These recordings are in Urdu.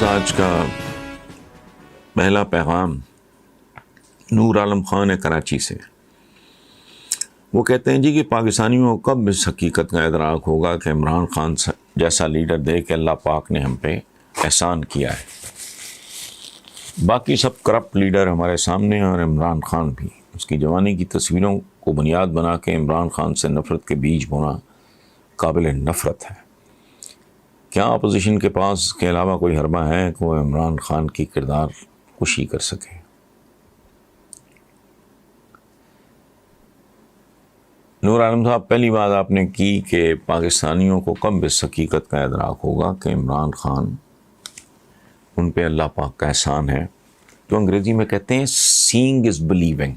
آج کا پہلا پیغام نور عالم خان ہے کراچی سے. وہ کہتے ہیں جی کہ پاکستانیوں کو کب اس حقیقت کا ادراک ہوگا کہ عمران خان جیسا لیڈر دے کہ اللہ پاک نے ہم پہ احسان کیا ہے. باقی سب کرپٹ لیڈر ہمارے سامنے ہیں اور عمران خان بھی. اس کی جوانی کی تصویروں کو بنیاد بنا کے عمران خان سے نفرت کے بیج بونا قابل نفرت ہے. کیا اپوزیشن کے پاس کے علاوہ کوئی حربہ ہے کہ وہ عمران خان کی کردار کشی کر سکے؟ نور عالم صاحب، پہلی بات آپ نے کی کہ پاکستانیوں کو کب اس حقیقت کا ادراک ہوگا کہ عمران خان ان پہ اللہ پاک کا احسان ہے. تو انگریزی میں کہتے ہیں سینگ از بلیونگ.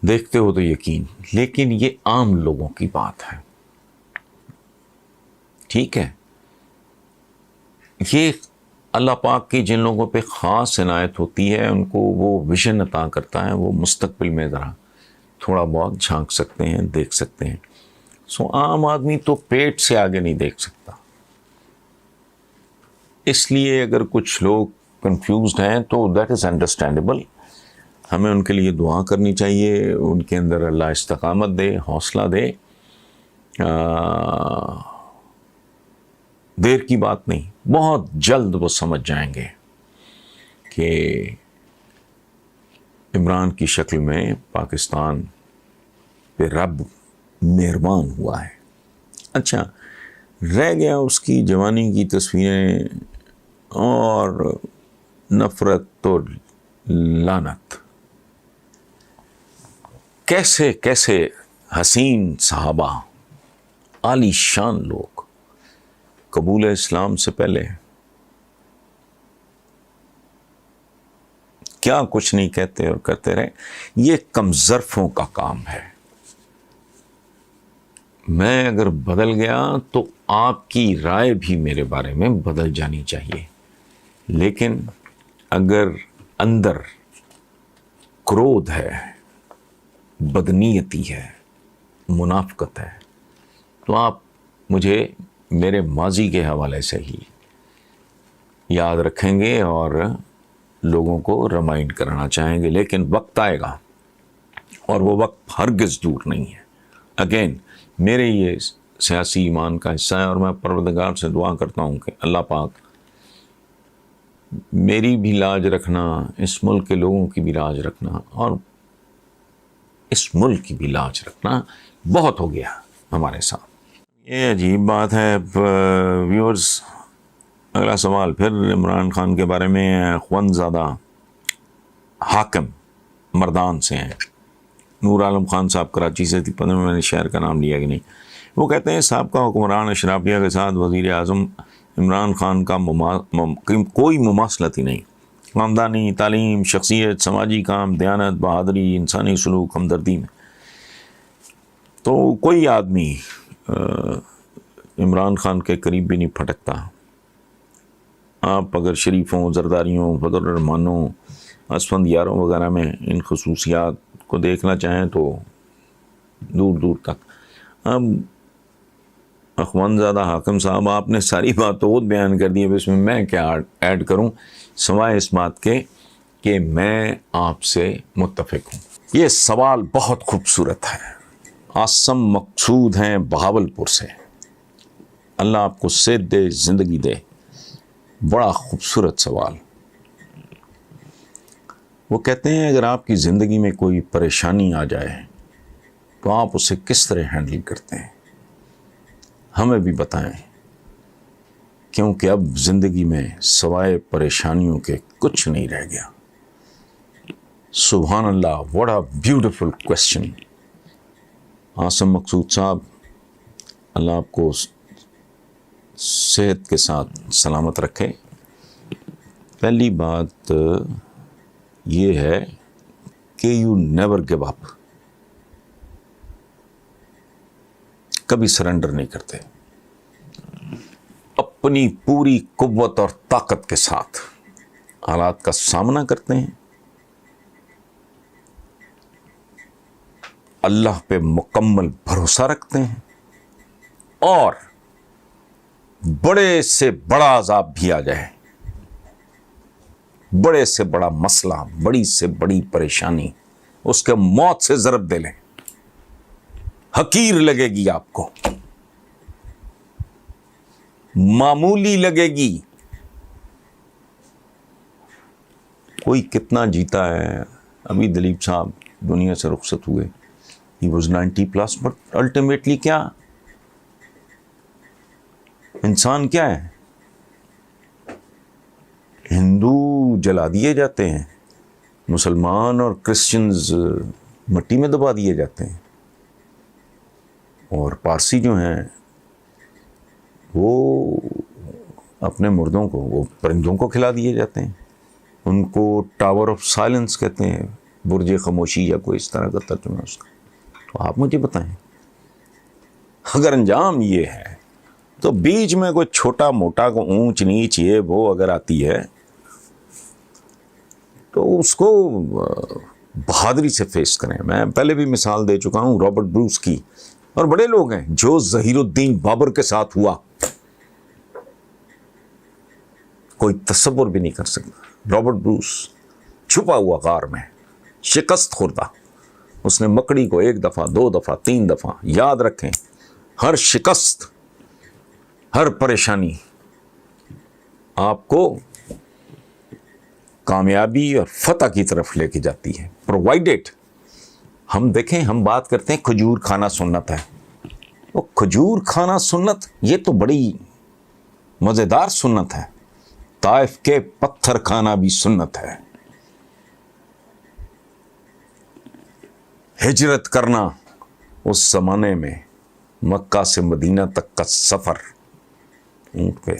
دیکھتے ہو تو یقین. لیکن یہ عام لوگوں کی بات ہے. ٹھیک ہے، یہ اللہ پاک کی جن لوگوں پہ خاص عنایت ہوتی ہے ان کو وہ ویژن عطا کرتا ہے. وہ مستقبل میں ذرا تھوڑا بہت جھانک سکتے ہیں، دیکھ سکتے ہیں. عام آدمی تو پیٹ سے آگے نہیں دیکھ سکتا. اس لیے اگر کچھ لوگ کنفیوزڈ ہیں تو دیٹ از انڈرسٹینڈیبل. ہمیں ان کے لیے دعا کرنی چاہیے. ان کے اندر اللہ استقامت دے، حوصلہ دے. دیر کی بات نہیں، بہت جلد وہ سمجھ جائیں گے کہ عمران کی شکل میں پاکستان پہ رب مہربان ہوا ہے. اچھا، رہ گیا اس کی جوانی کی تصویریں اور نفرت تو لعنت. کیسے کیسے حسین صحابہ، عالی شان لوگ قبول اسلام سے پہلے کیا کچھ نہیں کہتے اور کرتے رہے. یہ کمظرفوں کا کام ہے. میں اگر بدل گیا تو آپ کی رائے بھی میرے بارے میں بدل جانی چاہیے. لیکن اگر اندر کرودھ ہے، بدنیتی ہے، منافقت ہے، تو آپ مجھے میرے ماضی کے حوالے سے ہی یاد رکھیں گے اور لوگوں کو ریمائنڈ کرانا چاہیں گے. لیکن وقت آئے گا اور وہ وقت ہرگز دور نہیں ہے. اگین میرے یہ سیاسی ایمان کا حصہ ہے اور میں پروردگار سے دعا کرتا ہوں کہ اللہ پاک میری بھی لاج رکھنا، اس ملک کے لوگوں کی بھی لاج رکھنا اور اس ملک کی بھی لاج رکھنا. بہت ہو گیا ہمارے ساتھ. یہ عجیب بات ہے. ویورز، اگلا سوال پھر عمران خان کے بارے میں. اخوندزادہ حاکم مردان سے ہیں. نور عالم خان صاحب کراچی سے تھی. 15 میں نے شہر کا نام لیا کہ نہیں. وہ کہتے ہیں سابقہ حکمران اشرافیہ کے ساتھ وزیر اعظم عمران خان کا کوئی مماثلت ہی نہیں. خاندانی، تعلیم، شخصیت، سماجی کام، دیانت، بہادری، انسانی سلوک، ہمدردی میں تو کوئی آدمی عمران خان کے قریب بھی نہیں پھٹکتا. آپ اگر شریفوں، زرداریوں، فضل الرحمانوں، اسفندیاروں وغیرہ میں ان خصوصیات کو دیکھنا چاہیں تو دور دور تک. اب اخوندزادہ حاکم صاحب، آپ نے ساری بات تو خود بیان کر دی. اب اس میں کیا ایڈ کروں سوائے اس بات کے کہ میں آپ سے متفق ہوں. یہ سوال بہت خوبصورت ہے. عاصم مقصود ہیں بہاول پور سے. اللہ آپ کو صحت دے، زندگی دے. بڑا خوبصورت سوال. وہ کہتے ہیں اگر آپ کی زندگی میں کوئی پریشانی آ جائے تو آپ اسے کس طرح ہینڈل کرتے ہیں؟ ہمیں بھی بتائیں، کیونکہ اب زندگی میں سوائے پریشانیوں کے کچھ نہیں رہ گیا. سبحان Allah, what a beautiful question. Asim Maqsood صاحب، اللہ آپ کو صحت کے ساتھ سلامت رکھے. پہلی بات یہ ہے کہ یو نیور گیو اپ. کبھی سرنڈر نہیں کرتے. اپنی پوری قوت اور طاقت کے ساتھ حالات کا سامنا کرتے ہیں. اللہ پہ مکمل بھروسہ رکھتے ہیں اور بڑے سے بڑا عذاب بھی آ جائے، بڑے سے بڑا مسئلہ، بڑی سے بڑی پریشانی، اس کے موت سے ضرب دے لیں، حقیر لگے گی آپ کو، معمولی لگے گی۔ کوئی کتنا جیتا ہے، ابھی دلیپ صاحب دنیا سے رخصت ہوئے، he was 90+، بٹ الٹیمیٹلی کیا انسان کیا ہے؟ ہندو جلا دیے جاتے ہیں، مسلمان اور کرسچنز مٹی میں دبا دیے جاتے ہیں، اور پارسی جو ہیں وہ اپنے مردوں کو، وہ پرندوں کو کھلا دیے جاتے ہیں، ان کو ٹاور آف سائلنس کہتے ہیں، برج خاموشی یا کوئی اس طرح کا ترجمہ ہے اس کا۔ تو آپ مجھے بتائیں، اگر انجام یہ ہے تو بیچ میں کوئی چھوٹا موٹا کو اونچ نیچ یہ وہ اگر آتی ہے تو اس کو بہادری سے فیس کریں۔ میں پہلے بھی مثال دے چکا ہوں رابرٹ بروس کی، اور بڑے لوگ ہیں، جو ظہیر الدین بابر کے ساتھ ہوا کوئی تصور بھی نہیں کر سکتا۔ رابرٹ بروس چھپا ہوا غار میں، شکست خوردہ، اس نے مکڑی کو 1 دفعہ 2 دفعہ 3 دفعہ، یاد رکھیں ہر شکست، ہر پریشانی آپ کو کامیابی اور فتح کی طرف لے کے جاتی ہے، پرووائڈیڈ۔ ہم دیکھیں، ہم بات کرتے ہیں کھجور کھانا سنت ہے، وہ کھجور کھانا سنت یہ تو بڑی مزیدار سنت ہے، طائف کے پتھر کھانا بھی سنت ہے، ہجرت کرنا اس زمانے میں، مکہ سے مدینہ تک کا سفر اونٹ پہ،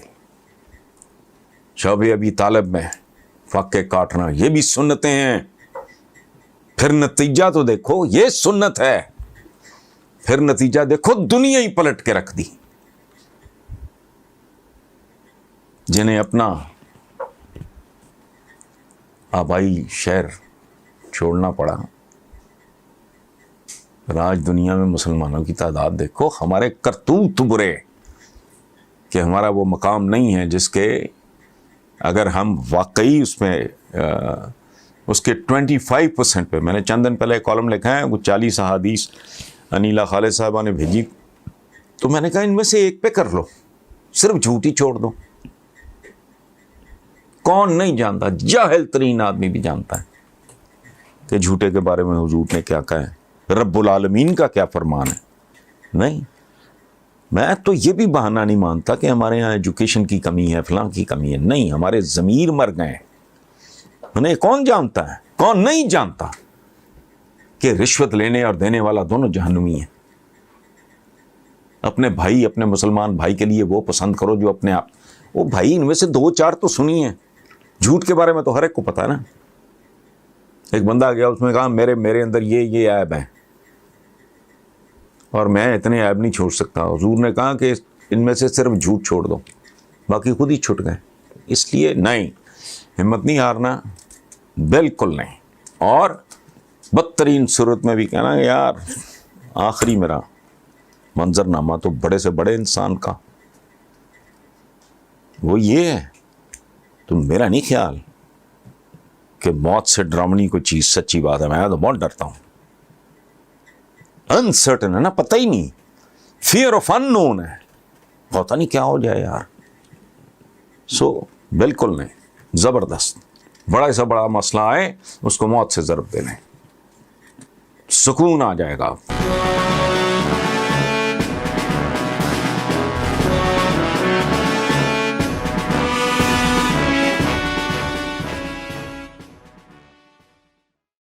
شعب ابی طالب میں فاقے کاٹنا، یہ بھی سنتیں ہیں۔ پھر نتیجہ تو دیکھو، یہ سنت ہے، پھر نتیجہ دیکھو، دنیا ہی پلٹ کے رکھ دی۔ جنہیں اپنا آبائی شہر چھوڑنا پڑا، آج دنیا میں مسلمانوں کی تعداد دیکھو، ہمارے کرتوت برے کہ ہمارا وہ مقام نہیں ہے جس کے اگر ہم واقعی اس میں اس کے 25% پہ، میں نے چند دن پہلے ایک کالم لکھا ہے، وہ 40 احادیث انیلا خالد صاحبہ نے بھیجی، تو میں نے کہا ان میں سے ایک پہ کر لو، صرف جھوٹ ہی چھوڑ دو۔ کون نہیں جانتا، جاہل ترین آدمی بھی جانتا ہے کہ جھوٹے کے بارے میں حضور نے کیا کہا ہے، رب العالمین کا کیا فرمان ہے۔ نہیں، میں تو یہ بھی بہانہ نہیں مانتا کہ ہمارے یہاں ایجوکیشن کی کمی ہے، فلاں کی کمی ہے، نہیں، ہمارے ضمیر مر گئے۔ انہیں کون جانتا ہے، کون نہیں جانتا کہ رشوت لینے اور دینے والا دونوں جہنمی ہیں۔ اپنے بھائی، اپنے مسلمان بھائی کے لیے وہ پسند کرو جو اپنے آپ، وہ بھائی ان میں سے 2-4 تو سنی ہیں، جھوٹ کے بارے میں تو ہر ایک کو پتا ہے نا۔ ایک بندہ گیا، اس میں کہا میرے اندر یہ عیب ہے اور میں اتنے عیب نہیں چھوڑ سکتا۔ حضور نے کہا کہ ان میں سے صرف جھوٹ چھوڑ دو، باقی خود ہی چھٹ گئے۔ اس لیے نہیں، ہمت نہیں ہارنا، بالکل نہیں۔ اور بدترین صورت میں بھی کہنا کہ یار آخری میرا منظر نامہ تو بڑے سے بڑے انسان کا وہ یہ ہے، تو میرا نہیں خیال کہ موت سے ڈراؤنی کوئی چیز سچی بات ہے۔ میں تو بہت ڈرتا ہوں، انسرٹن ہے نا، پتہ ہی نہیں، فیئر آف ان نون ہے، پتہ نہیں کیا ہو جائے یار۔ سو بالکل نہیں، زبردست، بڑا سا بڑا مسئلہ آئے اس کو موت سے ضرب دے لیں، سکون آ جائے گا۔